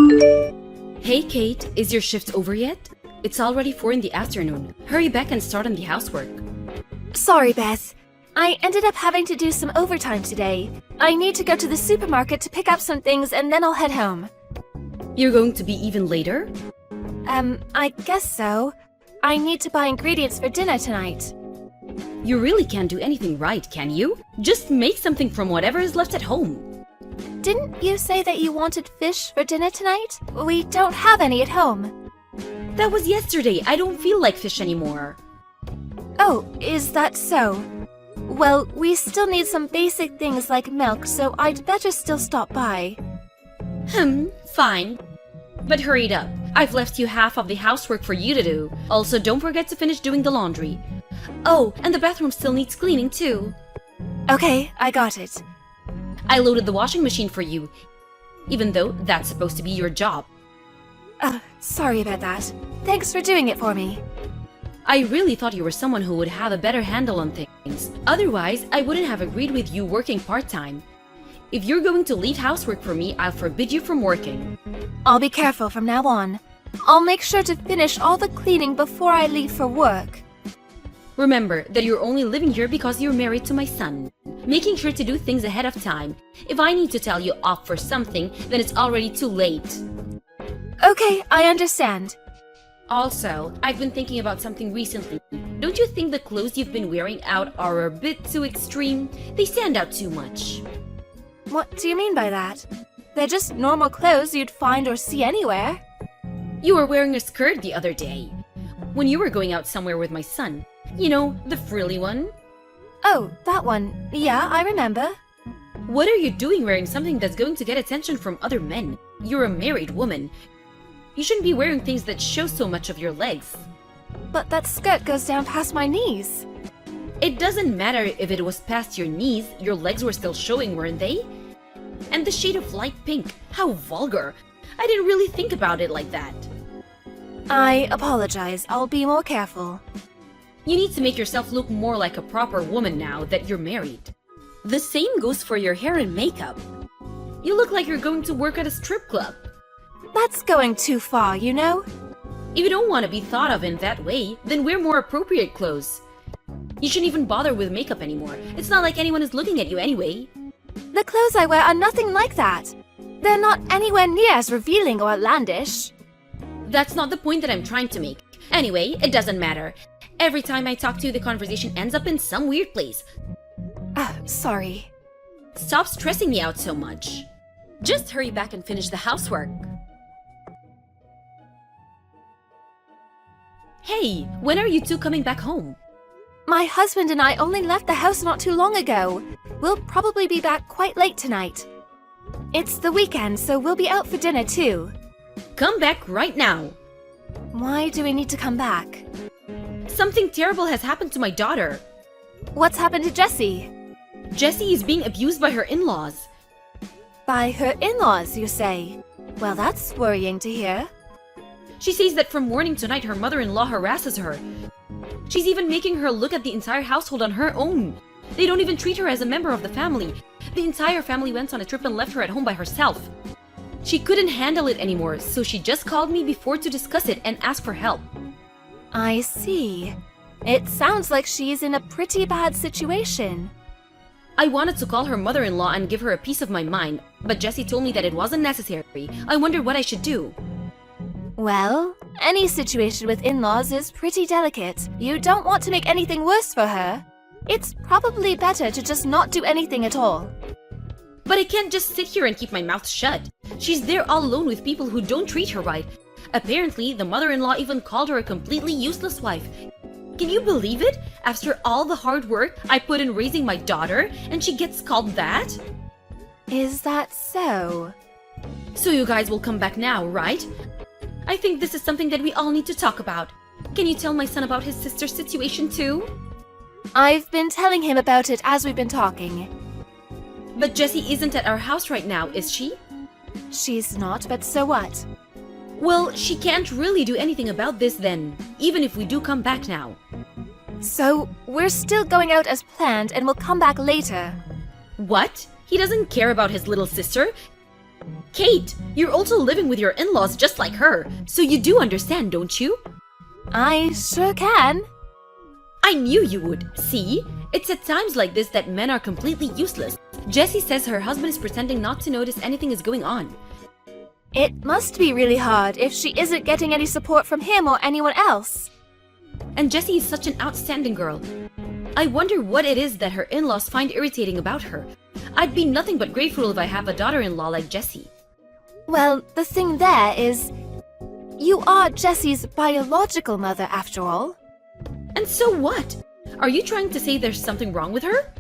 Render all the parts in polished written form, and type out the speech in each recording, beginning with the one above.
Hey Kate, is your shift over yet? It's already 4 in the afternoon. Hurry back and start on the housework. Sorry, Beth. I ended up having to do some overtime today. I need to go to the supermarket to pick up some things and then I'll head home. You're going to be even later? I guess so. I need to buy ingredients for dinner tonight. You really can't do anything right, can you? Just make something from whatever is left at home. Didn't you say that you wanted fish for dinner tonight? We don't have any at home. That was yesterday. I don't feel like fish anymore. Oh, is that so? Well, we still need some basic things like milk, so I'd better still stop by. Fine. But hurry it up. I've left you half of the housework for you to do. Also, don't forget to finish doing the laundry. Oh, and the bathroom still needs cleaning too. Okay, I got it. I loaded the washing machine for you, even though that's supposed to be your job. Sorry about that. Thanks for doing it for me. I really thought you were someone who would have a better handle on things. Otherwise, I wouldn't have agreed with you working part-time. If you're going to leave housework for me, I'll forbid you from working. I'll be careful from now on. I'll make sure to finish all the cleaning before I leave for work. Remember that you're only living here because you're married to my son. Making sure to do things ahead of time. If I need to tell you off for something, then it's already too late. Okay, I understand. Also, I've been thinking about something recently. Don't you think the clothes you've been wearing out are a bit too extreme? They stand out too much. What do you mean by that? They're just normal clothes you'd find or see anywhere. You were wearing a skirt the other day. When you were going out somewhere with my son. You know, the frilly one. Oh, that one. Yeah, I remember. What are you doing wearing something that's going to get attention from other men? You're a married woman. You shouldn't be wearing things that show so much of your legs. But that skirt goes down past my knees. It doesn't matter if it was past your knees, your legs were still showing, weren't they? And the shade of light pink, how vulgar. I didn't really think about it like that. I apologize. I'll be more careful. You need to make yourself look more like a proper woman now that you're married. The same goes for your hair and makeup. You look like you're going to work at a strip club. That's going too far, you know? If you don't want to be thought of in that way, then wear more appropriate clothes. You shouldn't even bother with makeup anymore. It's not like anyone is looking at you anyway. The clothes I wear are nothing like that. They're not anywhere near as revealing or outlandish. That's not the point that I'm trying to make. Anyway, it doesn't matter. Every time I talk to you, the conversation ends up in some weird place. Sorry. Stop stressing me out so much. Just hurry back and finish the housework. Hey, when are you two coming back home? My husband and I only left the house not too long ago. We'll probably be back quite late tonight. It's the weekend, so we'll be out for dinner too. Come back right now. Why do we need to come back? Something terrible has happened to my daughter. What's happened to Jessie? Jessie is being abused by her in-laws. By her in-laws, you say? Well, that's worrying to hear. She says that from morning to night her mother-in-law harasses her. She's even making her look at the entire household on her own. They don't even treat her as a member of the family. The entire family went on a trip and left her at home by herself. She couldn't handle it anymore, so she just called me before to discuss it and ask for help. I see. It sounds like she's in a pretty bad situation. I wanted to call her mother-in-law and give her a piece of my mind, but Jessie told me that it wasn't necessary. I wondered what I should do. Well, any situation with in-laws is pretty delicate. You don't want to make anything worse for her. It's probably better to just not do anything at all. But I can't just sit here and keep my mouth shut. She's there all alone with people who don't treat her right. Apparently, the mother-in-law even called her a completely useless wife. Can you believe it? After all the hard work I put in raising my daughter, and she gets called that? Is that so? So you guys will come back now, right? I think this is something that we all need to talk about. Can you tell my son about his sister's situation too? I've been telling him about it as we've been talking. But Jessie isn't at our house right now, is she? She's not, but so what? Well, she can't really do anything about this then, even if we do come back now. So, we're still going out as planned and we'll come back later. What? He doesn't care about his little sister? Kate, you're also living with your in-laws just like her, so you do understand, don't you? I sure can. I knew you would. See? It's at times like this that men are completely useless. Jessie says her husband is pretending not to notice anything is going on. It must be really hard if she isn't getting any support from him or anyone else. And Jessie is such an outstanding girl. I wonder what it is that her in-laws find irritating about her. I'd be nothing but grateful if I have a daughter-in-law like Jessie. Well, the thing there is, you are Jessie's biological mother after all. And so what? Are you trying to say there's something wrong with her?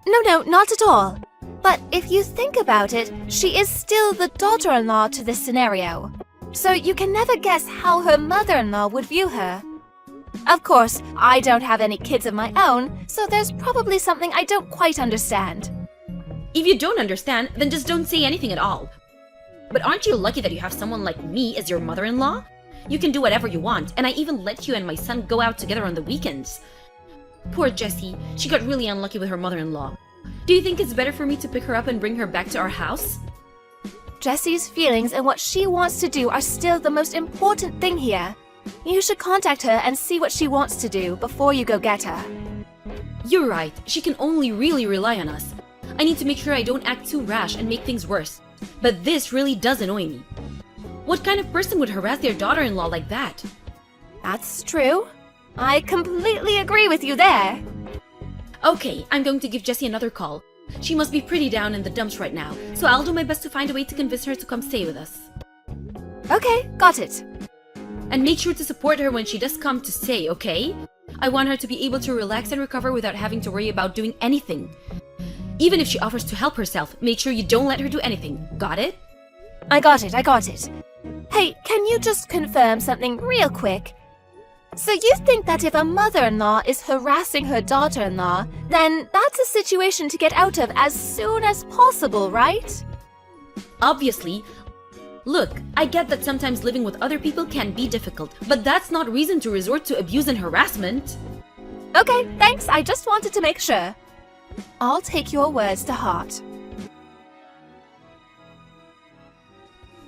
No, not at all. But if you think about it, she is still the daughter-in-law to this scenario. So you can never guess how her mother-in-law would view her. Of course, I don't have any kids of my own, so there's probably something I don't quite understand. If you don't understand, then just don't say anything at all. But aren't you lucky that you have someone like me as your mother-in-law? You can do whatever you want, and I even let you and my son go out together on the weekends. Poor Jessie, she got really unlucky with her mother-in-law. Do you think it's better for me to pick her up and bring her back to our house? Jessie's feelings and what she wants to do are still the most important thing here. You should contact her and see what she wants to do before you go get her. You're right, she can only really rely on us. I need to make sure I don't act too rash and make things worse. But this really does annoy me. What kind of person would harass their daughter-in-law like that? That's true. I completely agree with you there. Okay, I'm going to give Jessie another call. She must be pretty down in the dumps right now, so I'll do my best to find a way to convince her to come stay with us. Okay, got it. And make sure to support her when she does come to stay, okay? I want her to be able to relax and recover without having to worry about doing anything. Even if she offers to help herself, make sure you don't let her do anything. Got it? I got it. Hey, can you just confirm something real quick? So you think that if a mother-in-law is harassing her daughter-in-law, then that's a situation to get out of as soon as possible, right? Obviously. Look, I get that sometimes living with other people can be difficult, but that's not reason to resort to abuse and harassment. Okay, thanks. I just wanted to make sure. I'll take your words to heart.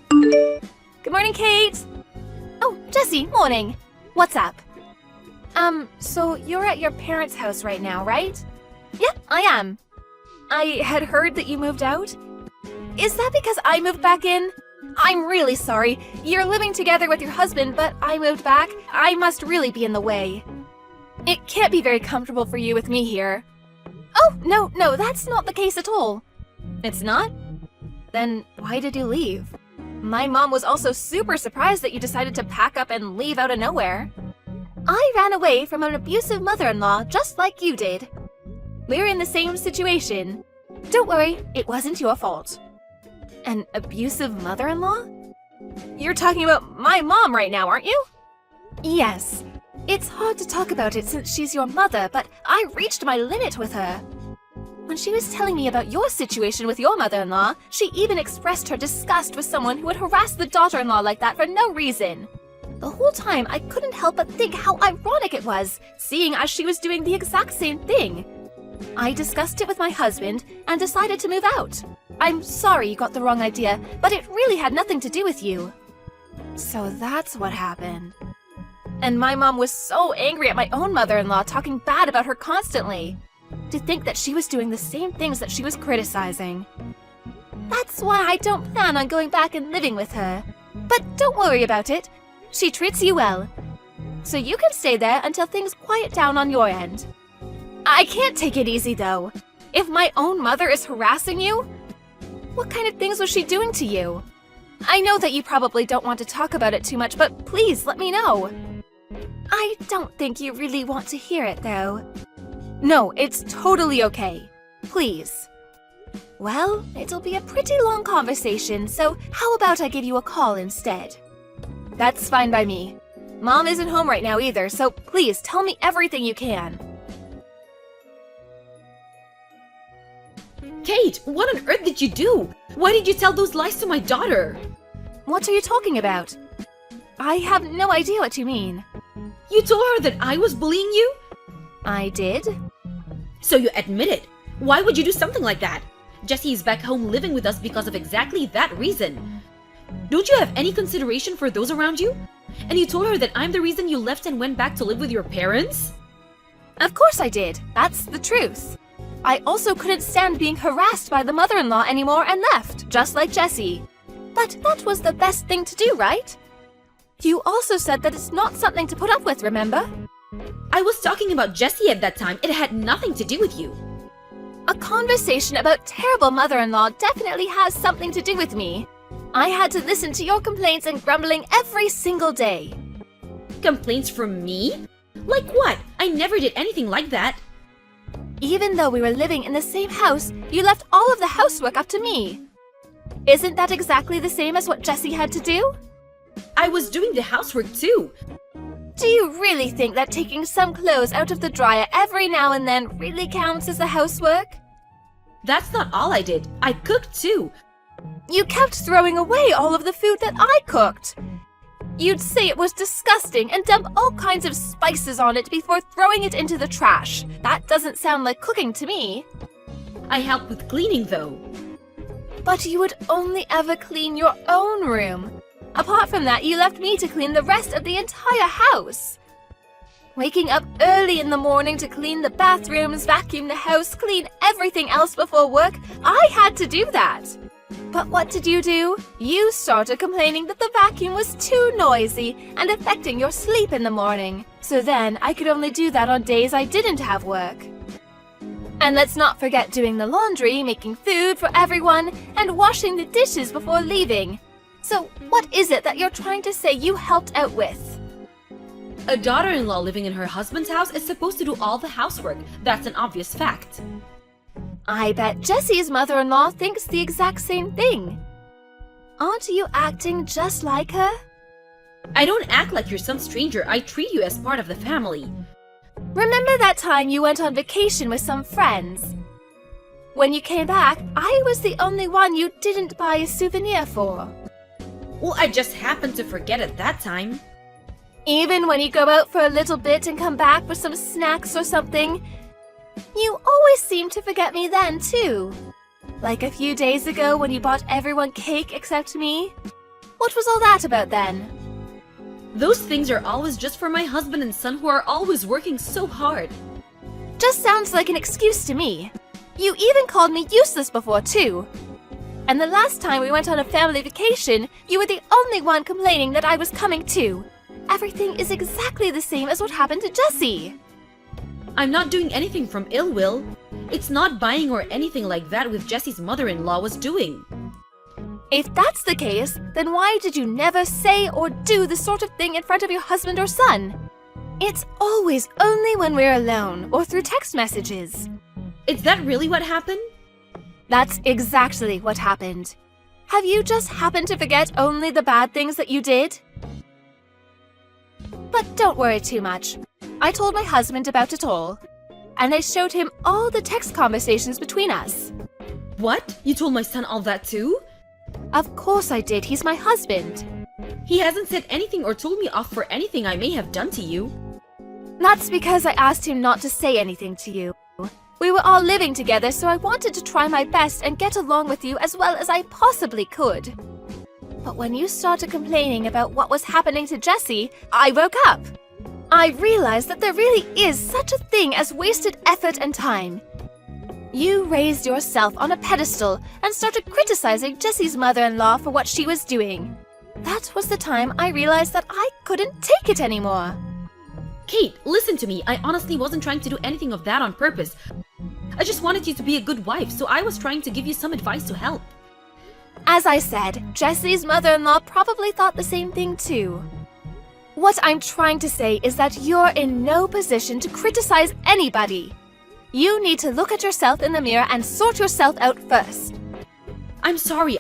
Good morning, Kate. Oh, Jessie, morning. What's up? So you're at your parents' house right now, right? Yep, I am. I had heard that you moved out. Is that because I moved back in? I'm really sorry. You're living together with your husband, but I moved back. I must really be in the way. It can't be very comfortable for you with me here. Oh, no, that's not the case at all. It's not? Then why did you leave? My mom was also super surprised that you decided to pack up and leave out of nowhere. I ran away from an abusive mother-in-law just like you did. We're in the same situation. Don't worry, it wasn't your fault. An abusive mother-in-law? You're talking about my mom right now, aren't you? Yes. It's hard to talk about it since she's your mother, but I reached my limit with her. When she was telling me about your situation with your mother-in-law, she even expressed her disgust with someone who would harass the daughter-in-law like that for no reason. The whole time, I couldn't help but think how ironic it was, seeing as she was doing the exact same thing. I discussed it with my husband and decided to move out. I'm sorry you got the wrong idea, but it really had nothing to do with you. So that's what happened. And my mom was so angry at my own mother-in-law, talking bad about her constantly. To think that she was doing the same things that she was criticizing. That's why I don't plan on going back and living with her. But don't worry about it. She treats you well. So you can stay there until things quiet down on your end. I can't take it easy though. If my own mother is harassing you, what kind of things was she doing to you? I know that you probably don't want to talk about it too much, but please let me know. I don't think you really want to hear it though. No, it's totally okay. Please. Well, it'll be a pretty long conversation, so how about I give you a call instead? That's fine by me. Mom isn't home right now either, so please tell me everything you can. Kate, what on earth did you do? Why did you tell those lies to my daughter? What are you talking about? I have no idea what you mean. You told her that I was bullying you? I did? So you admit it. Why would you do something like that? Jessie is back home living with us because of exactly that reason. Don't you have any consideration for those around you? And you told her that I'm the reason you left and went back to live with your parents? Of course I did. That's the truth. I also couldn't stand being harassed by the mother-in-law anymore and left, just like Jessie. But that was the best thing to do, right? You also said that it's not something to put up with, remember? I was talking about Jessie at that time. It had nothing to do with you. A conversation about terrible mother-in-law definitely has something to do with me. I had to listen to your complaints and grumbling every single day. Complaints from me? Like what? I never did anything like that. Even though we were living in the same house, you left all of the housework up to me. Isn't that exactly the same as what Jessie had to do? I was doing the housework too. Do you really think that taking some clothes out of the dryer every now and then really counts as the housework? That's not all I did. I cooked too. You kept throwing away all of the food that I cooked. You'd say it was disgusting and dump all kinds of spices on it before throwing it into the trash. That doesn't sound like cooking to me. I helped with cleaning though. But you would only ever clean your own room. Apart from that, you left me to clean the rest of the entire house. Waking up early in the morning to clean the bathrooms, vacuum the house, clean everything else before work, I had to do that. But what did you do? You started complaining that the vacuum was too noisy and affecting your sleep in the morning. So then I could only do that on days I didn't have work. And let's not forget doing the laundry, making food for everyone, and washing the dishes before leaving. So what is it that you're trying to say you helped out with? A daughter-in-law living in her husband's house is supposed to do all the housework. That's an obvious fact. I bet Jessie's mother-in-law thinks the exact same thing. Aren't you acting just like her? I don't act like you're some stranger. I treat you as part of the family. Remember that time you went on vacation with some friends? When you came back, I was the only one you didn't buy a souvenir for. Well, I just happened to forget at that time. Even when you go out for a little bit and come back with some snacks or something, you always seem to forget me then, too. Like a few days ago when you bought everyone cake except me. What was all that about then? Those things are always just for my husband and son who are always working so hard. Just sounds like an excuse to me. You even called me useless before, too. And the last time we went on a family vacation, you were the only one complaining that I was coming too. Everything is exactly the same as what happened to Jessie. I'm not doing anything from ill will. It's not buying or anything like that with Jessie's mother-in-law was doing. If that's the case, then why did you never say or do the sort of thing in front of your husband or son? It's always only when we're alone or through text messages. Is that really what happened? That's exactly what happened. Have you just happened to forget only the bad things that you did? But don't worry too much. I told my husband about it all, and I showed him all the text conversations between us. What? You told my son all that too? Of course I did. He's my husband. He hasn't said anything or told me off for anything I may have done to you. That's because I asked him not to say anything to you. We were all living together, so I wanted to try my best and get along with you as well as I possibly could. But when you started complaining about what was happening to Jessie, I woke up. I realized that there really is such a thing as wasted effort and time. You raised yourself on a pedestal and started criticizing Jessie's mother-in-law for what she was doing. That was the time I realized that I couldn't take it anymore. Kate, listen to me. I honestly wasn't trying to do anything of that on purpose. I just wanted you to be a good wife, so I was trying to give you some advice to help. As I said, Jessie's mother-in-law probably thought the same thing too. What I'm trying to say is that you're in no position to criticize anybody. You need to look at yourself in the mirror and sort yourself out first. I'm sorry.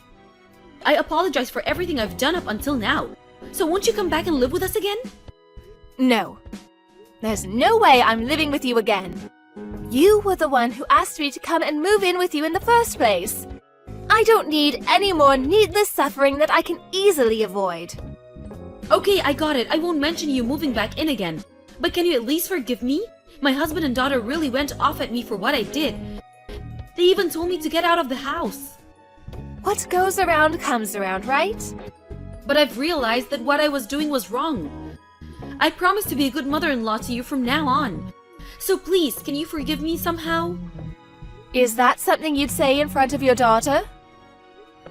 I apologize for everything I've done up until now. So won't you come back and live with us again? No. There's no way I'm living with you again. You were the one who asked me to come and move in with you in the first place. I don't need any more needless suffering that I can easily avoid. Okay, I got it. I won't mention you moving back in again. But can you at least forgive me? My husband and daughter really went off at me for what I did. They even told me to get out of the house. What goes around comes around, right? But I've realized that what I was doing was wrong. I promise to be a good mother-in-law to you from now on. So please, can you forgive me somehow? Is that something you'd say in front of your daughter?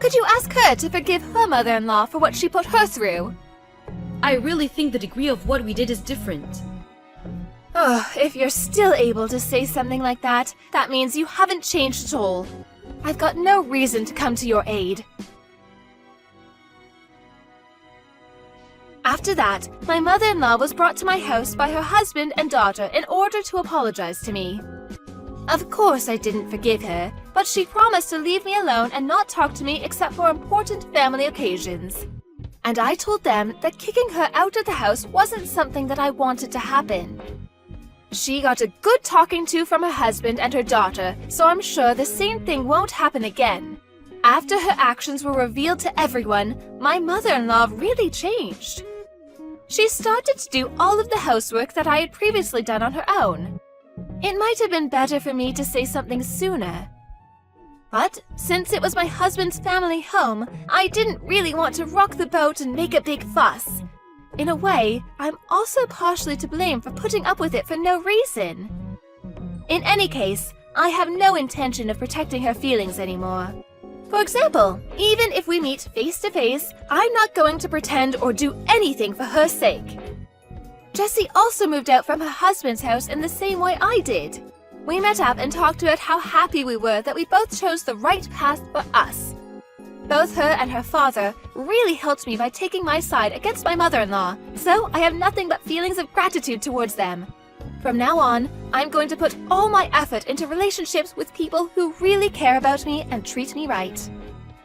Could you ask her to forgive her mother-in-law for what she put her through? I really think the degree of what we did is different. Oh, if you're still able to say something like that, that means you haven't changed at all. I've got no reason to come to your aid. After that, my mother-in-law was brought to my house by her husband and daughter in order to apologize to me. Of course I didn't forgive her, but she promised to leave me alone and not talk to me except for important family occasions. And I told them that kicking her out of the house wasn't something that I wanted to happen. She got a good talking to from her husband and her daughter, so I'm sure the same thing won't happen again. After her actions were revealed to everyone, my mother-in-law really changed. She started to do all of the housework that I had previously done on her own. It might have been better for me to say something sooner. But since it was my husband's family home, I didn't really want to rock the boat and make a big fuss. In a way, I'm also partially to blame for putting up with it for no reason. In any case, I have no intention of protecting her feelings anymore. For example, even if we meet face to face, I'm not going to pretend or do anything for her sake. Jessie also moved out from her husband's house in the same way I did. We met up and talked about how happy we were that we both chose the right path for us. Both her and her father really helped me by taking my side against my mother-in-law, so I have nothing but feelings of gratitude towards them. From now on, I'm going to put all my effort into relationships with people who really care about me and treat me right.